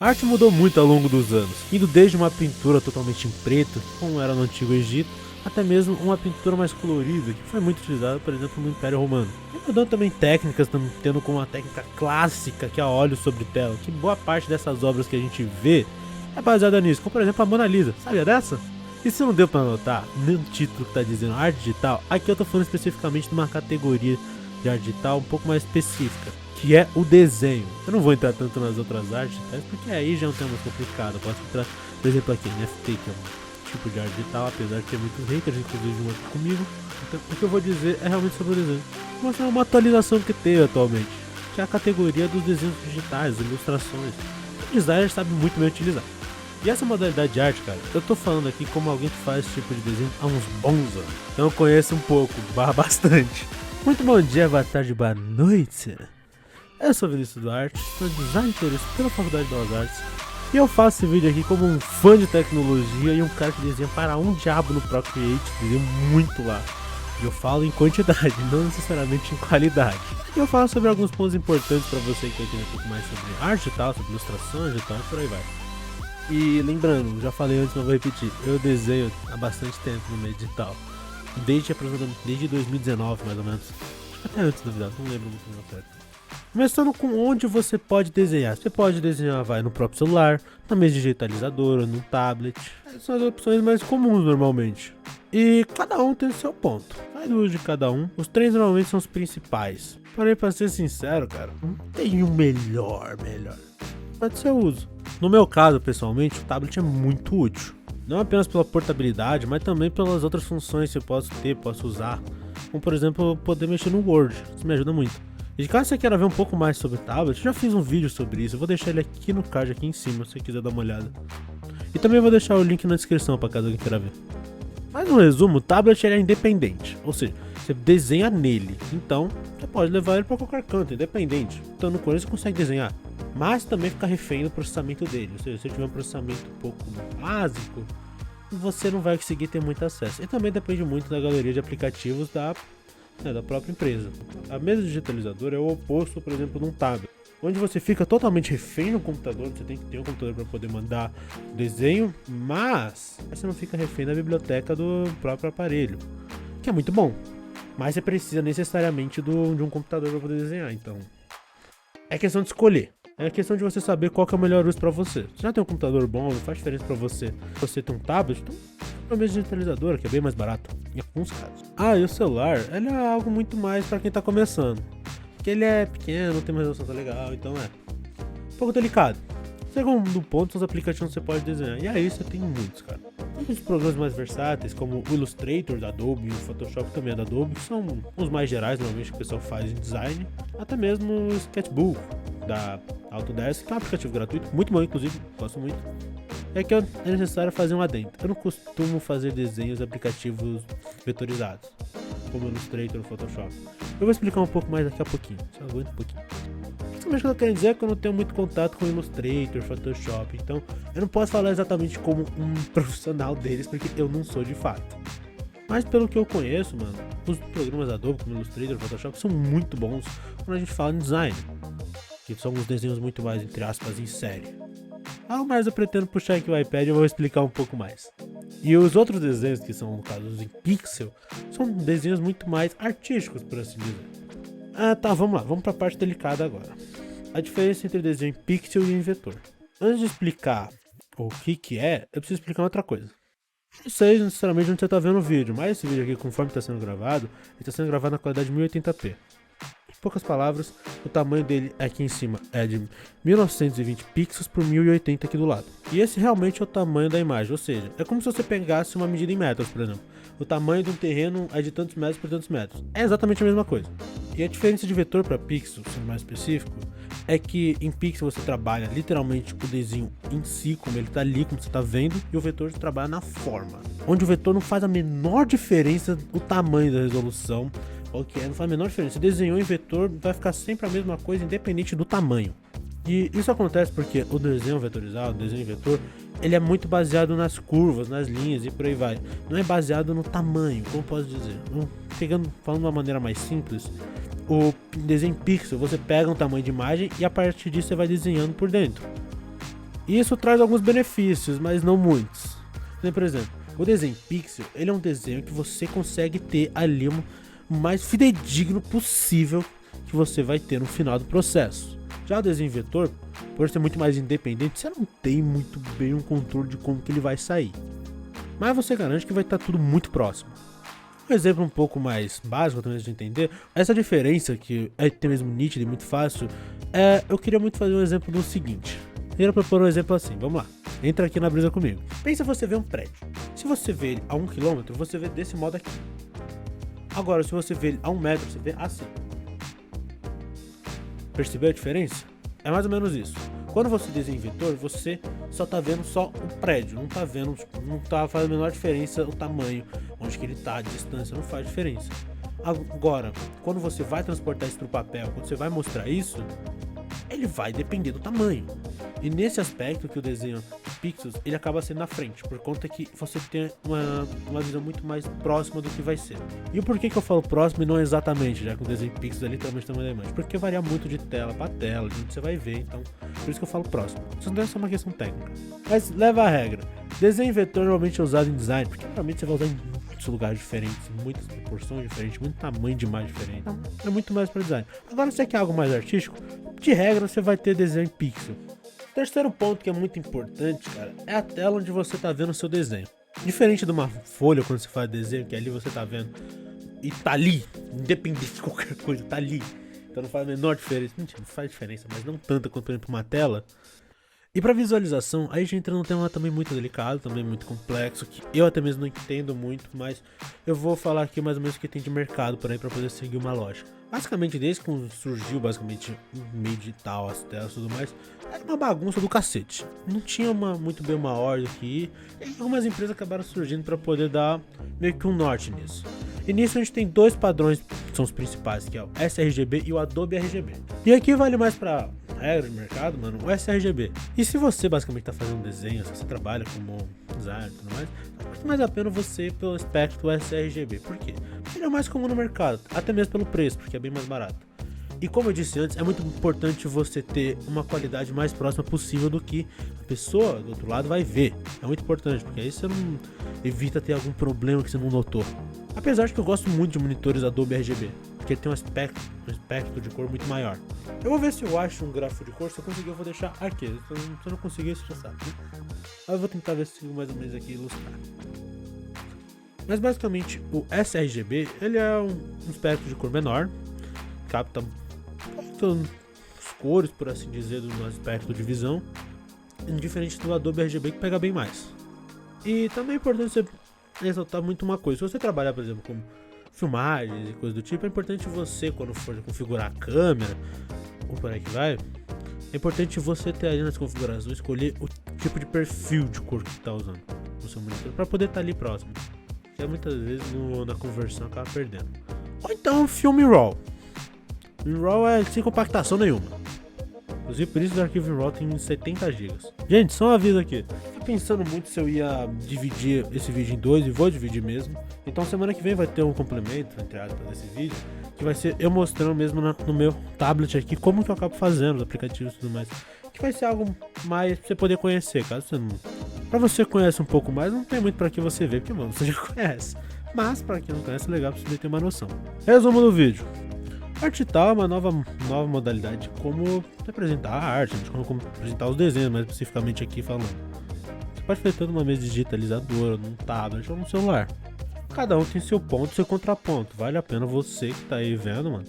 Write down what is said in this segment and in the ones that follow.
A arte mudou muito ao longo dos anos, indo desde uma pintura totalmente em preto, como era no Antigo Egito, até mesmo uma pintura mais colorida, que foi muito utilizada, por exemplo, no Império Romano. E mudando também técnicas, tendo como uma técnica clássica, que é a óleo sobre tela, que boa parte dessas obras que a gente vê é baseada nisso, como por exemplo a Mona Lisa, sabia dessa? E se não deu pra notar, no título que tá dizendo arte digital, aqui eu tô falando especificamente de uma categoria de arte digital um pouco mais específica, que é o desenho. Eu não vou entrar tanto nas outras artes digitais, porque aí já é um tema mais complicado. Eu posso entrar, por exemplo, aqui NFT, que é um tipo de arte digital, apesar de ter muitos haters, inclusive um aqui comigo. Então, o que eu vou dizer é realmente sobre o desenho. Vou mostrar uma atualização que tem atualmente, que é a categoria dos desenhos digitais, ilustrações. O designer sabe muito bem utilizar. E essa modalidade de arte, cara, eu tô falando aqui como alguém que faz esse tipo de desenho há uns bons anos. Então eu conheço um pouco, bastante. Muito bom dia, boa tarde, boa noite. Eu sou Vinícius Duarte, sou design teorista pela Faculdade de Belas Artes. E eu faço esse vídeo aqui como um fã de tecnologia e um cara que desenha para um diabo no Procreate, desenha muito lá. E eu falo em quantidade, não necessariamente em qualidade. E eu falo sobre alguns pontos importantes para você que quer entender um pouco mais sobre arte digital, sobre ilustrações digital e por aí vai. E lembrando, já falei antes, mas vou repetir, eu desenho há bastante tempo no meio digital. Desde 2019, mais ou menos. Até antes, na verdade, não lembro muito meu certo. Começando com onde você pode desenhar. Você pode desenhar no próprio celular, na mesa digitalizadora, no tablet. Essas são as opções mais comuns normalmente. E cada um tem o seu ponto. Vai do uso de cada um. Os três normalmente são os principais. Porém, pra ser sincero, cara, não tem um melhor. Pode ser o uso. No meu caso, pessoalmente, o tablet é muito útil. Não apenas pela portabilidade, mas também pelas outras funções que eu posso usar. Como, por exemplo, poder mexer no Word. Isso me ajuda muito. E caso você queira ver um pouco mais sobre o tablet, eu já fiz um vídeo sobre isso. Eu vou deixar ele aqui no card, aqui em cima, se você quiser dar uma olhada. E também vou deixar o link na descrição para caso alguém queira ver. Mas no resumo, o tablet ele é independente. Ou seja, você desenha nele. Então, você pode levar ele para qualquer canto, independente. Então no começo você consegue desenhar. Mas também fica refém do processamento dele. Ou seja, se você tiver um processamento um pouco básico, você não vai conseguir ter muito acesso. E também depende muito da galeria de aplicativos da própria empresa. A mesa digitalizadora é o oposto, por exemplo, de um tablet, onde você fica totalmente refém no computador. Você tem que ter um computador para poder mandar desenho, mas você não fica refém da biblioteca do próprio aparelho, que é muito bom, mas você precisa necessariamente de um computador para poder desenhar. Então é questão de escolher. É questão de você saber qual que é o melhor uso pra você. Se já tem um computador bom, não faz diferença pra você. Se você tem um tablet, então uma mesa digitalizadora, que é bem mais barato, em alguns casos. E o celular, ele é algo muito mais pra quem tá começando. Porque ele é pequeno, não tem uma resolução tão legal, então é um pouco delicado. Segundo ponto, são os aplicativos que você pode desenhar. E aí você tem muitos, cara. Tem os programas mais versáteis, como o Illustrator da Adobe e o Photoshop também é da Adobe, que são os mais gerais, normalmente, que o pessoal faz em design. Até mesmo o Sketchbook da Autodesk, que é um aplicativo gratuito, muito bom inclusive, gosto muito. É que é necessário fazer um adendo. Eu não costumo fazer desenhos aplicativos vetorizados, como o Illustrator ou o Photoshop. Eu vou explicar um pouco mais daqui a pouquinho, só aguenta um pouquinho. O que eu quero dizer é que eu não tenho muito contato com Illustrator, Photoshop, então eu não posso falar exatamente como um profissional deles, porque eu não sou de fato. Mas pelo que eu conheço, mano, os programas Adobe como Illustrator, Photoshop são muito bons quando a gente fala em design, que são uns desenhos muito mais, entre aspas, em série. Mas eu pretendo puxar aqui o iPad e eu vou explicar um pouco mais. E os outros desenhos, que são, no caso, os em pixel, são desenhos muito mais artísticos, por assim dizer. Vamos lá, vamos pra parte delicada agora. A diferença entre desenho em pixel e em vetor. Antes de explicar o que é, eu preciso explicar outra coisa. Não sei necessariamente onde você está vendo o vídeo, mas esse vídeo aqui, conforme está sendo gravado, ele está sendo gravado na qualidade 1080p. Em poucas palavras, o tamanho dele aqui em cima é de 1920 pixels por 1080 aqui do lado. E esse realmente é o tamanho da imagem, ou seja, é como se você pegasse uma medida em metros, por exemplo. O tamanho de um terreno é de tantos metros por tantos metros. É exatamente a mesma coisa. E a diferença de vetor para pixel, sendo mais específico, é que em pixel você trabalha literalmente com o desenho em si, como ele está ali, como você está vendo, e o vetor você trabalha na forma. Onde o vetor não faz a menor diferença o tamanho da resolução, não faz a menor diferença. Você desenhou em vetor, vai ficar sempre a mesma coisa, independente do tamanho. E isso acontece porque o desenho vetorizado, o desenho em vetor, ele é muito baseado nas curvas, nas linhas e por aí vai. Não é baseado no tamanho, como posso dizer. Falando de uma maneira mais simples, o desenho em pixel, você pega um tamanho de imagem e a partir disso você vai desenhando por dentro. E isso traz alguns benefícios, mas não muitos. Por exemplo, o desenho pixel, ele é um desenho que você consegue ter ali o mais fidedigno possível que você vai ter no final do processo. Já o desenho vetor, por ser muito mais independente, você não tem muito bem um controle de como que ele vai sair. Mas você garante que vai estar tudo muito próximo. Um exemplo um pouco mais básico também de entender, essa diferença que é até mesmo nítida e muito fácil, eu queria muito fazer um exemplo do seguinte. Eu queria propor um exemplo assim, vamos lá. Entra aqui na brisa comigo. Pensa você vê um prédio. Se você vê ele a 1 km, você vê desse modo aqui. Agora, se você vê ele a 1 metro, você vê assim. Percebeu a diferença? É mais ou menos isso. Quando você desenha em vetor, você só tá vendo só o prédio, não tá vendo, não tá fazendo a menor diferença o tamanho, onde que ele tá, a distância, não faz diferença. Agora, quando você vai transportar isso pro papel, quando você vai mostrar isso, ele vai depender do tamanho. E nesse aspecto que o desenho de pixels, ele acaba sendo na frente, por conta que você tem uma visão muito mais próxima do que vai ser. E o porquê que eu falo próximo e não exatamente, já que o desenho de pixels é literalmente tamanho da imagem? Porque varia muito de tela para tela, de onde você vai ver, então por isso que eu falo próximo. Isso não é só uma questão técnica. Mas leva a regra, desenho vetor normalmente é usado em design, porque normalmente você vai usar em muitos lugares diferentes, muitas proporções diferentes, muito tamanho de imagem diferente, então é muito mais para design. Agora, se você quer algo mais artístico, de regra você vai ter desenho em pixel. Terceiro ponto que é muito importante, cara, é a tela onde você tá vendo o seu desenho. Diferente de uma folha quando você faz desenho, que ali você tá vendo e tá ali, independente de qualquer coisa, tá ali. Então não faz a menor diferença. Mentira, não faz diferença, mas não tanto quanto por exemplo uma tela. E para visualização, aí a gente entra num tema também muito delicado, também muito complexo, que eu até mesmo não entendo muito, mas eu vou falar aqui mais ou menos o que tem de mercado por aí para poder seguir uma lógica. Basicamente, desde que surgiu basicamente o meio digital, as telas e tudo mais, era uma bagunça do cacete. Não tinha muito bem uma ordem aqui, e algumas empresas acabaram surgindo para poder dar meio que um norte nisso. E nisso a gente tem dois padrões que são os principais, que é o sRGB e o Adobe RGB. E aqui vale mais para regra de mercado, mano, o sRGB. E se você basicamente tá fazendo desenho, se você trabalha como designer e tudo mais, vale mais a pena você ir pelo espectro sRGB. Por quê? Porque ele é mais comum no mercado, até mesmo pelo preço, porque é bem mais barato. E como eu disse antes, é muito importante você ter uma qualidade mais próxima possível do que a pessoa do outro lado vai ver. É muito importante, porque aí você não evita ter algum problema que você não notou. Apesar de que eu gosto muito de monitores Adobe RGB, porque ele tem um espectro de cor muito maior. Eu vou ver se eu acho um gráfico de cor, se eu conseguir eu vou deixar aqui. Se eu não conseguir, você já sabe. Mas eu vou tentar ver se mais ou menos aqui ilustrar. Mas basicamente o sRGB, ele é um espectro de cor menor, capta as cores, por assim dizer, do aspecto de visão, diferente do Adobe RGB que pega bem mais. E também é importante você ressaltar muito uma coisa: se você trabalhar, por exemplo, com filmagens e coisas do tipo, é importante você, quando for configurar a câmera, ou por aí que vai, é importante você ter ali nas configurações, escolher o tipo de perfil de cor que está usando no seu monitor, para poder estar ali próximo, porque muitas vezes na conversão acaba perdendo. Ou então filme RAW. O RAW é sem compactação nenhuma. Inclusive por isso o arquivo RAW tem 70 GB. Gente, só um aviso aqui. Tô pensando muito se eu ia dividir esse vídeo em dois, e vou dividir mesmo. Então semana que vem vai ter um complemento, entre aspas, desse vídeo, que vai ser eu mostrando mesmo no meu tablet aqui como que eu acabo fazendo os aplicativos e tudo mais. Que vai ser algo mais pra você poder conhecer, caso você não... Pra você conhecer um pouco mais, não tem muito pra que você ver, porque mano, você já conhece. Mas pra quem não conhece, é legal pra você ter uma noção. Resumo do vídeo. Art Digital é uma nova modalidade de como representar a arte, de como apresentar os desenhos, mais especificamente aqui falando. Você pode fazer tanto numa mesa digitalizadora, num tablet ou num celular. Cada um tem seu ponto, seu contraponto. Vale a pena você que tá aí vendo, mano,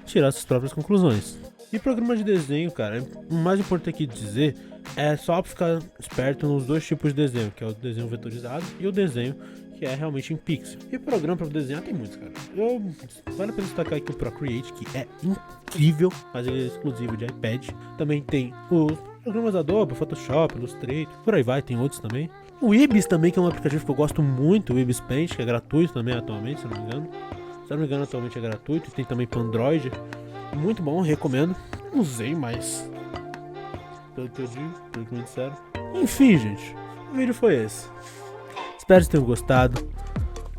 tirar suas próprias conclusões. E programa de desenho, cara, o mais importante aqui de dizer é só ficar esperto nos dois tipos de desenho, que é o desenho vetorizado e o desenho que é realmente em pixel. E programa para desenhar tem muitos, cara. Vale a pena destacar aqui o Procreate, que é incrível, mas ele é exclusivo de iPad. Também tem os programas Adobe, Photoshop, Illustrator, por aí vai, tem outros também. O Ibis também, que é um aplicativo que eu gosto muito, o Ibis Paint, que é gratuito também atualmente, se não me engano. Se não me engano, atualmente é gratuito, tem também para Android. Muito bom, recomendo. Não usei, mas pelo que eu digo, pelo que me disseram. Enfim, gente, o vídeo foi esse. Espero que tenham gostado.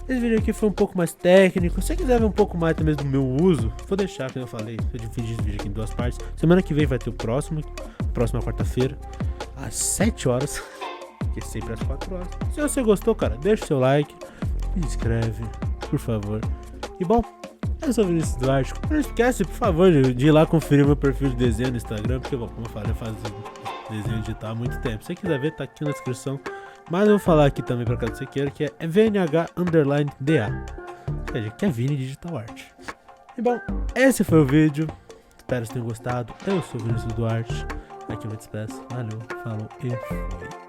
Esse vídeo aqui foi um pouco mais técnico. Se você quiser ver um pouco mais também do meu uso, vou deixar, como eu falei, eu dividi esse vídeo aqui em duas partes. Semana que vem vai ter o próxima quarta-feira, às 7 horas, que é sempre às 4 horas. Se você gostou, cara, deixa o seu like, se inscreve, por favor. E bom, eu sou o Vinícius Duarte. Não esquece, por favor, de ir lá conferir meu perfil de desenho no Instagram, porque, bom, como eu falei, eu faço desenho digital há muito tempo. Se você quiser ver, tá aqui na descrição. Mas eu vou falar aqui também pra caso você queira, que é VNH_DA. Ou seja, que é Vini Digital Art. E bom, esse foi o vídeo. Espero que vocês tenham gostado. Eu sou o Vinícius Duarte. Aqui eu me despeço. Valeu, falou e fui.